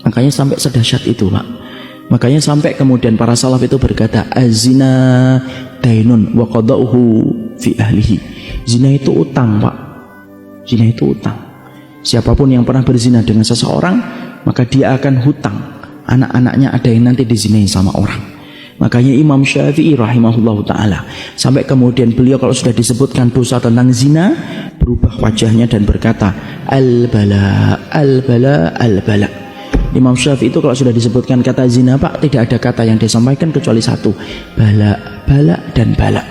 Makanya sampai sedahsyat itu, Pak. Makanya sampai kemudian para salaf itu berkata, azina dainun wa qada'uhu fi ahlihi. Zina itu utang, Pak. Zina itu utang. Siapapun yang pernah berzina dengan seseorang, maka dia akan hutang. Anak-anaknya ada yang nanti dizinai sama orang. Makanya Imam Syafi'i rahimahullahu ta'ala, sampai kemudian beliau kalau sudah disebutkan dosa tentang zina, berubah wajahnya dan berkata, al-bala, al-bala, al-bala. Imam Syafi'i itu kalau sudah disebutkan kata zina, Pak, tidak ada kata yang disampaikan kecuali satu, bala, bala, dan bala.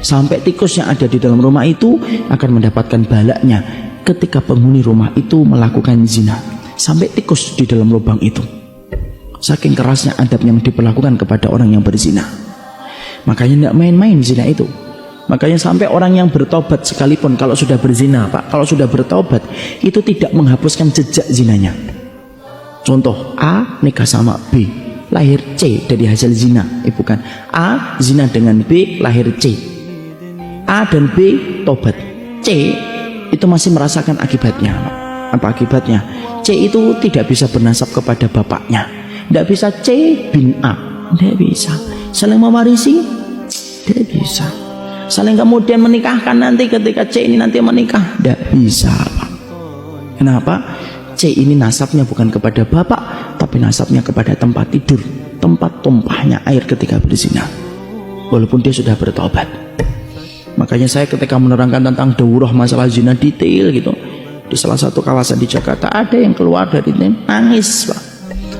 Sampai tikus yang ada di dalam rumah itu akan mendapatkan balanya ketika penghuni rumah itu melakukan zina. Sampai tikus di dalam lubang itu. Saking kerasnya adab yang diperlakukan kepada orang yang berzina. Makanya tidak main-main zina itu. Makanya sampai orang yang bertobat sekalipun kalau sudah berzina, Pak, kalau sudah bertobat itu tidak menghapuskan jejak zinanya. Contoh, A nikah sama B, lahir C dari hasil zina. Bukan, A zina dengan B, lahir C. A dan B tobat, C itu masih merasakan akibatnya. Apa akibatnya? C itu tidak bisa bernasab kepada bapaknya. Tidak bisa C bin A, tidak bisa. Saling mewarisi, tidak bisa. Saling kemudian menikahkan nanti ketika C ini nanti menikah, tidak bisa, Pak. Kenapa? C ini nasabnya bukan kepada bapak, tapi nasabnya kepada tempat tidur, tempat tumpahnya air ketika berzina. Walaupun dia sudah bertobat. Makanya saya ketika menerangkan tentang daurah masalah zina detail gitu, di salah satu kawasan di Jakarta ada yang keluar dari ini nangis, Pak,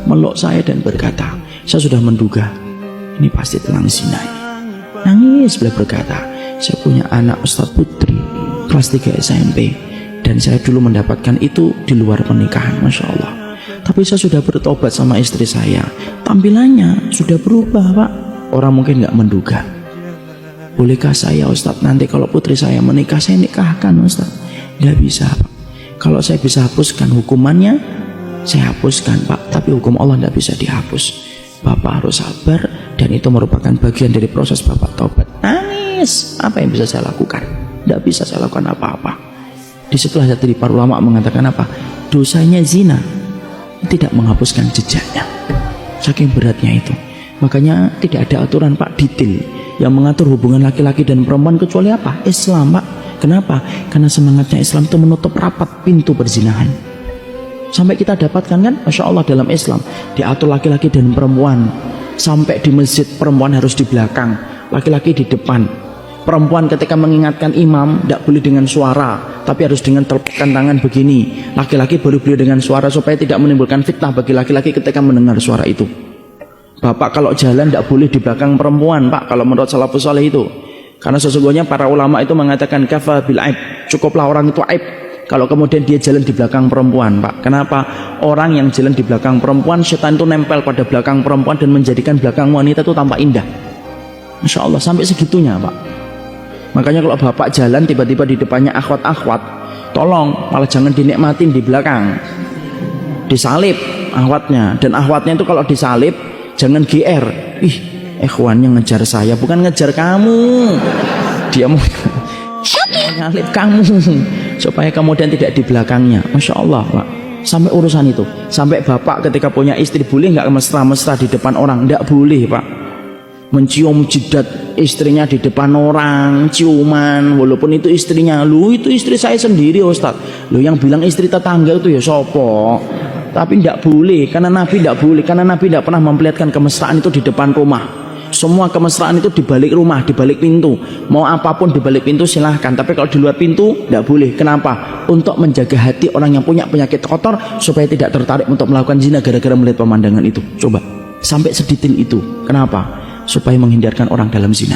meluk saya dan berkata, saya sudah menduga ini pasti tentang zina ini. Nangis, beliau berkata, saya punya anak Ustadz Putri kelas 3 SMP dan saya dulu mendapatkan itu di luar pernikahan, Masya Allah. Tapi saya sudah bertobat sama istri saya, tampilannya sudah berubah, Pak. Orang mungkin nggak menduga. Bolehkah saya, Ustadz, nanti kalau putri saya menikah, saya nikahkan, Ustadz? Nggak bisa, Pak. Kalau saya bisa hapuskan hukumannya, saya hapuskan, Pak. Tapi hukum Allah tidak bisa dihapus. Bapak harus sabar, dan itu merupakan bagian dari proses Bapak taubat. Nangis, apa yang bisa saya lakukan? Tidak bisa saya lakukan apa-apa. Disitulah dari para ulama mengatakan apa? Dosanya zina tidak menghapuskan jejaknya. Saking beratnya itu. Makanya tidak ada aturan, Pak, detail yang mengatur hubungan laki-laki dan perempuan kecuali apa? Islam, Pak. Kenapa? Karena semangatnya Islam itu menutup rapat pintu perzinahan. Sampai kita dapatkan kan, Masya Allah, dalam Islam diatur laki-laki dan perempuan. Sampai di masjid perempuan harus di belakang, laki-laki di depan. Perempuan ketika mengingatkan imam tidak boleh dengan suara, tapi harus dengan telpukkan tangan begini. Laki-laki boleh dengan suara supaya tidak menimbulkan fitnah bagi laki-laki ketika mendengar suara itu. Bapak kalau jalan tidak boleh di belakang perempuan, Pak, kalau menurut salafus saleh itu. Karena sesungguhnya para ulama itu mengatakan kafa bil aib, cukuplah orang itu aib kalau kemudian dia jalan di belakang perempuan, Pak. Kenapa? Orang yang jalan di belakang perempuan, setan itu nempel pada belakang perempuan dan menjadikan belakang wanita itu tampak indah. Masya Allah, sampai segitunya, Pak. Makanya kalau bapak jalan tiba-tiba di depannya akhwat-akhwat, tolong malah jangan dinikmatin di belakang, disalib akhwatnya. Dan akhwatnya itu kalau disalib jangan GR, ih ikhwannya ngejar saya, bukan ngejar kamu, dia mau nyalip kamu supaya kemudian tidak di belakangnya. Masya Allah, Pak. Sampai urusan itu, sampai bapak ketika punya istri boleh nggak mesra-mesra di depan orang? Nggak boleh, Pak. Mencium jidat istrinya di depan orang, ciuman, walaupun itu istrinya. Lu itu istri saya sendiri, Ustadz. Lu yang bilang istri tetangga itu ya sopo. Tapi tidak boleh, karena Nabi tidak boleh, karena Nabi tidak pernah memperlihatkan kemesraan itu di depan rumah. Semua kemesraan itu di balik rumah, di balik pintu. Mau apapun di balik pintu silahkan, tapi kalau di luar pintu tidak boleh. Kenapa? Untuk menjaga hati orang yang punya penyakit kotor supaya tidak tertarik untuk melakukan zina gara-gara melihat pemandangan itu. Coba sampai sedetail itu. Kenapa? Supaya menghindarkan orang dalam zina.